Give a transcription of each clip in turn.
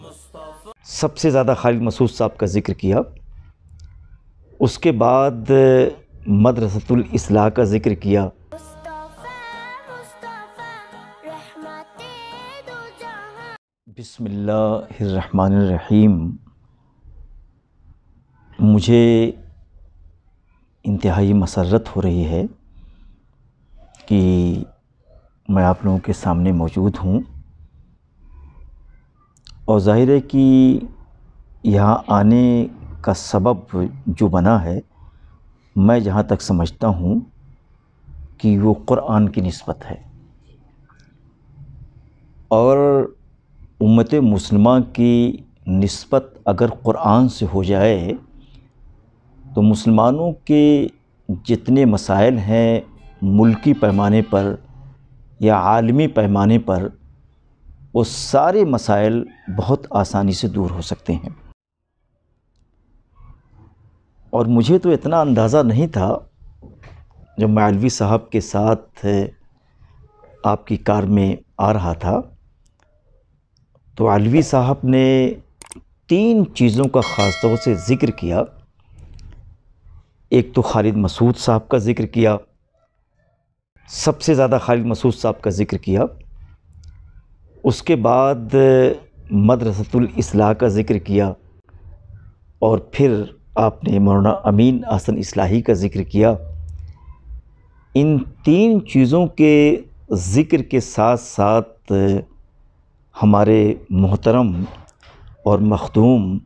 سب سے زیادہ خالد مسعود صاحب کا ذکر کیا، اس کے بعد مدرسۃ الاصلاح کا ذکر کیا، بسم اللہ الرحمن الرحیم۔ مجھے انتہائی مسرت ہو رہی ہے کہ میں آپ لوگوں کے سامنے موجود ہوں، اور ظاہر ہے کہ یہاں آنے کا سبب جو بنا ہے، میں جہاں تک سمجھتا ہوں کہ وہ قرآن کی نسبت ہے، اور امت مسلمہ کی نسبت اگر قرآن سے ہو جائے تو مسلمانوں کے جتنے مسائل ہیں ملکی پیمانے پر یا عالمی پیمانے پر، وہ سارے مسائل بہت آسانی سے دور ہو سکتے ہیں۔ اور مجھے تو اتنا اندازہ نہیں تھا جب میں علوی صاحب کے ساتھ آپ کی کار میں آ رہا تھا، تو علوی صاحب نے 3 چیزوں کا خاص طور سے ذکر کیا۔ ایک تو خالد مسعود صاحب کا ذکر کیا، سب سے زیادہ خالد مسعود صاحب کا ذکر کیا، اس کے بعد مدرسۃ الاصلاح کا ذکر کیا، اور پھر آپ نے مولانا امین احسن اصلاحی کا ذکر کیا۔ ان 3 چیزوں کے ذکر کے ساتھ ساتھ ہمارے محترم اور مخدوم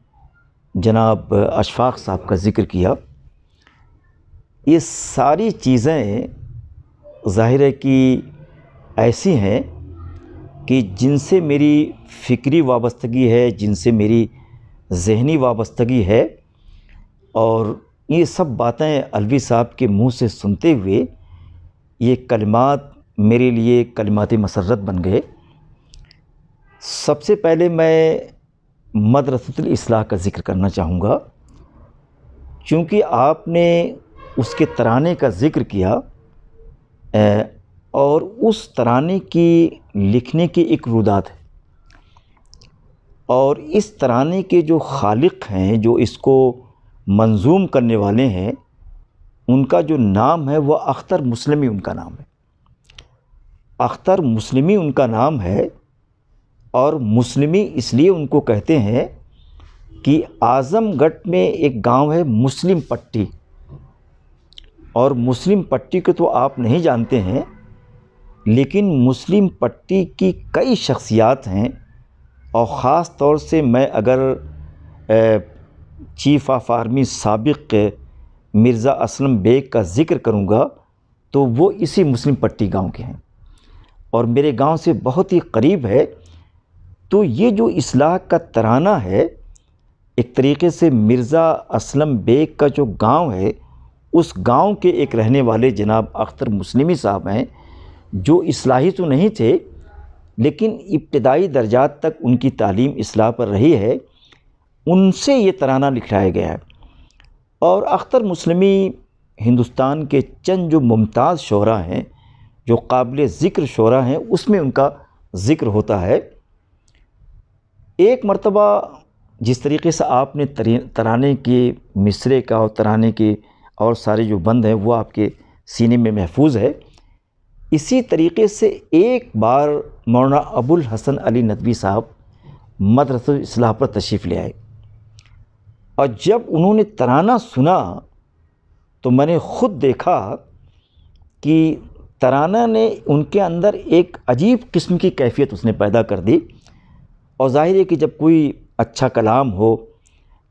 جناب اشفاق صاحب کا ذکر کیا۔ یہ ساری چیزیں ظاہر ہے کہ ایسی ہیں کہ جن سے میری فکری وابستگی ہے، جن سے میری ذہنی وابستگی ہے، اور یہ سب باتیں علوی صاحب کے منہ سے سنتے ہوئے یہ کلمات میرے لیے کلمات مسرت بن گئے۔ سب سے پہلے میں مدرسۃ الاصلاح کا ذکر کرنا چاہوں گا، چونکہ آپ نے اس کے ترانے کا ذکر کیا، اور اس ترانے کی لکھنے کی ایک روداد ہے، اور اس ترانے کے جو خالق ہیں، جو اس کو منظوم کرنے والے ہیں، ان کا جو نام ہے وہ اختر مسلمی ان کا نام ہے۔ اختر مسلمی ان کا نام ہے، اور مسلمی اس لیے ان کو کہتے ہیں کہ اعظم گڑھ میں ایک گاؤں ہے مسلم پٹی، اور مسلم پٹی کو تو آپ نہیں جانتے ہیں، لیکن مسلم پٹی کی کئی شخصیات ہیں، اور خاص طور سے میں اگر چیف آف آرمی سابق مرزا اسلم بیگ کا ذکر کروں گا تو وہ اسی مسلم پٹی گاؤں کے ہیں، اور میرے گاؤں سے بہت ہی قریب ہے۔ تو یہ جو اصلاح کا ترانہ ہے، ایک طریقے سے مرزا اسلم بیگ کا جو گاؤں ہے، اس گاؤں کے ایک رہنے والے جناب اختر مسلمی صاحب ہیں، جو اصلاحی تو نہیں تھے لیکن ابتدائی درجات تک ان کی تعلیم اصلاح پر رہی ہے، ان سے یہ ترانہ لکھوایا گیا ہے۔ اور اختر مسلمی ہندوستان کے چند جو ممتاز شعراء ہیں، جو قابل ذکر شعراء ہیں، اس میں ان کا ذکر ہوتا ہے۔ ایک مرتبہ جس طریقے سے آپ نے ترانے کے مصرعے کا اور ترانے کے اور سارے جو بند ہیں وہ آپ کے سینے میں محفوظ ہے، اسی طریقے سے ایک بار مولانا ابو الحسن علی ندوی صاحب مدرسۃ الاصلاح پر تشریف لے آئے، اور جب انہوں نے ترانہ سنا تو میں نے خود دیکھا کہ ترانہ نے ان کے اندر ایک عجیب قسم کی کیفیت اس نے پیدا کر دی۔ اور ظاہر ہے کہ جب کوئی اچھا کلام ہو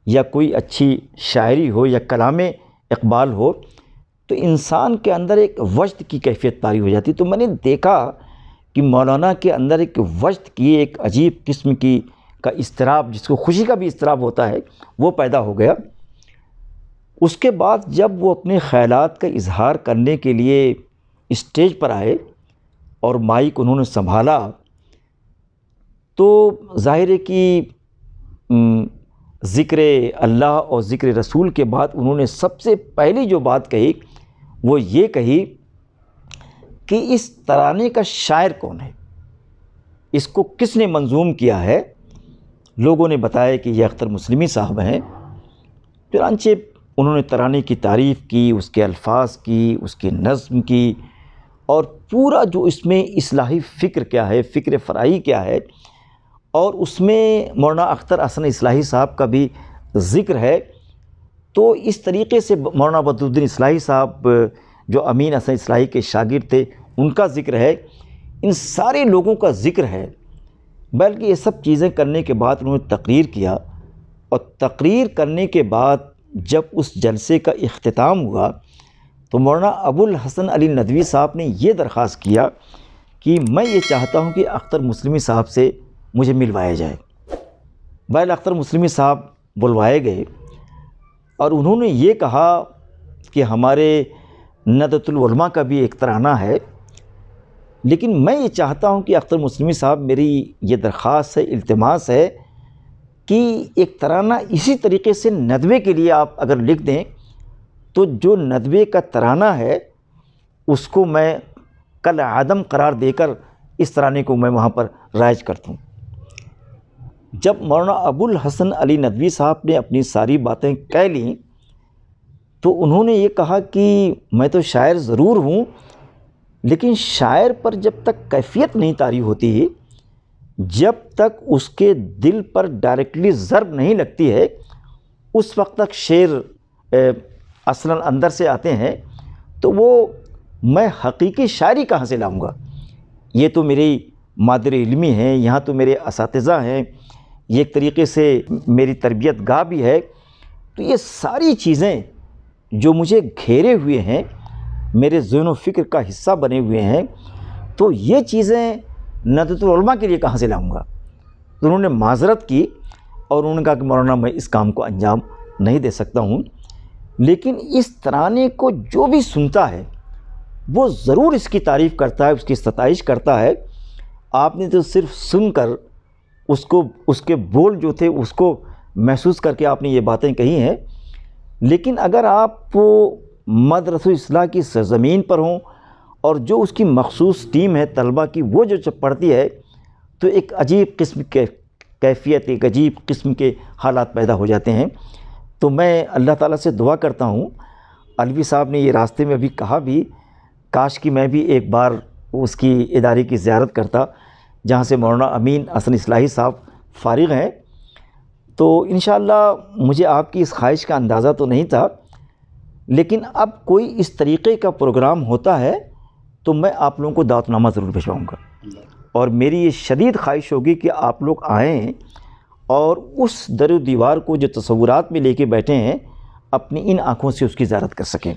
یا کوئی اچھی شاعری ہو یا کلام اقبال ہو تو انسان کے اندر ایک وجد کی کیفیت طاری ہو جاتی۔ تو میں نے دیکھا کہ مولانا کے اندر ایک وجد کی ایک عجیب قسم کی کا اضطراب، جس کو خوشی کا بھی اضطراب ہوتا ہے، وہ پیدا ہو گیا۔ اس کے بعد جب وہ اپنے خیالات کا اظہار کرنے کے لیے اسٹیج پر آئے اور مائک انہوں نے سنبھالا، تو ظاہر ہے کہ ذکر اللہ اور ذکر رسول کے بعد انہوں نے سب سے پہلی جو بات کہی وہ یہ کہی کہ اس ترانے کا شاعر کون ہے، اس کو کس نے منظوم کیا ہے۔ لوگوں نے بتایا کہ یہ اختر مسلمی صاحب ہیں۔ چنانچہ انہوں نے ترانے کی تعریف کی، اس کے الفاظ کی، اس کی نظم کی، اور پورا جو اس میں اصلاحی فکر کیا ہے، فکر فرائی کیا ہے، اور اس میں مولانا اختر حسن اصلاحی صاحب کا بھی ذکر ہے۔ تو اس طریقے سے مولانا بدرالدین اصلاحی صاحب جو امین حسن اصلاحی کے شاگرد تھے، ان کا ذکر ہے، ان سارے لوگوں کا ذکر ہے۔ بلکہ یہ سب چیزیں کرنے کے بعد انہوں نے تقریر کیا، اور تقریر کرنے کے بعد جب اس جلسے کا اختتام ہوا تو مولانا ابوالحسن علی ندوی صاحب نے یہ درخواست کیا کہ میں یہ چاہتا ہوں کہ اختر مسلمی صاحب سے مجھے ملوایا جائے۔ بہرحال اختر مسلمی صاحب بلوائے گئے، اور انہوں نے یہ کہا کہ ہمارے ندوۃ العلماء کا بھی ایک ترانہ ہے، لیکن میں یہ چاہتا ہوں کہ اختر مسلمی صاحب میری یہ درخواست ہے، التماس ہے کہ ایک ترانہ اسی طریقے سے ندوے کے لیے آپ اگر لکھ دیں تو جو ندوے کا ترانہ ہے اس کو میں کل عدم قرار دے کر اس ترانے کو میں وہاں پر رائج کرتا ہوں۔ جب مولانا ابوالحسن علی ندوی صاحب نے اپنی ساری باتیں کہہ لیں تو انہوں نے یہ کہا کہ میں تو شاعر ضرور ہوں، لیکن شاعر پر جب تک کیفیت نہیں طاری ہوتی، جب تک اس کے دل پر ڈائریکٹلی ضرب نہیں لگتی ہے، اس وقت تک شعر اصلاً اندر سے آتے ہیں، تو وہ میں حقیقی شاعری کہاں سے لاؤں گا؟ یہ تو میری مادر علمی ہیں، یہاں تو میرے اساتذہ ہیں، یہ ایک طریقے سے میری تربیت گاہ بھی ہے۔ تو یہ ساری چیزیں جو مجھے گھیرے ہوئے ہیں، میرے ذہن و فکر کا حصہ بنے ہوئے ہیں، تو یہ چیزیں ندوۃ العلماء کے لیے کہاں سے لاؤں گا؟ تو انہوں نے معذرت کی اور انہوں نے کہا کہ مولانا میں اس کام کو انجام نہیں دے سکتا ہوں، لیکن اس ترانے کو جو بھی سنتا ہے وہ ضرور اس کی تعریف کرتا ہے، اس کی ستائش کرتا ہے۔ آپ نے تو صرف سن کر اس کے بول جو تھے اس کو محسوس کر کے آپ نے یہ باتیں کہی ہیں، لیکن اگر آپ مدرسہ اصلاح کی سرزمین پر ہوں اور جو اس کی مخصوص ٹیم ہے طلبہ کی، وہ جو پڑھتی ہے، تو ایک عجیب قسم کے کیفیت، ایک عجیب قسم کے حالات پیدا ہو جاتے ہیں۔ تو میں اللہ تعالیٰ سے دعا کرتا ہوں، علوی صاحب نے یہ راستے میں ابھی کہا بھی، کاش کہ میں بھی ایک بار اس کی ادارے کی زیارت کرتا جہاں سے مولانا امین حسن اصلاحی صاحب فارغ ہیں۔ تو انشاءاللہ مجھے آپ کی اس خواہش کا اندازہ تو نہیں تھا، لیکن اب کوئی اس طریقے کا پروگرام ہوتا ہے تو میں آپ لوگوں کو دعوت نامہ ضرور بھجواؤں گا، اور میری یہ شدید خواہش ہوگی کہ آپ لوگ آئیں اور اس در و دیوار کو جو تصورات میں لے کے بیٹھے ہیں، اپنی ان آنکھوں سے اس کی زیارت کر سکیں۔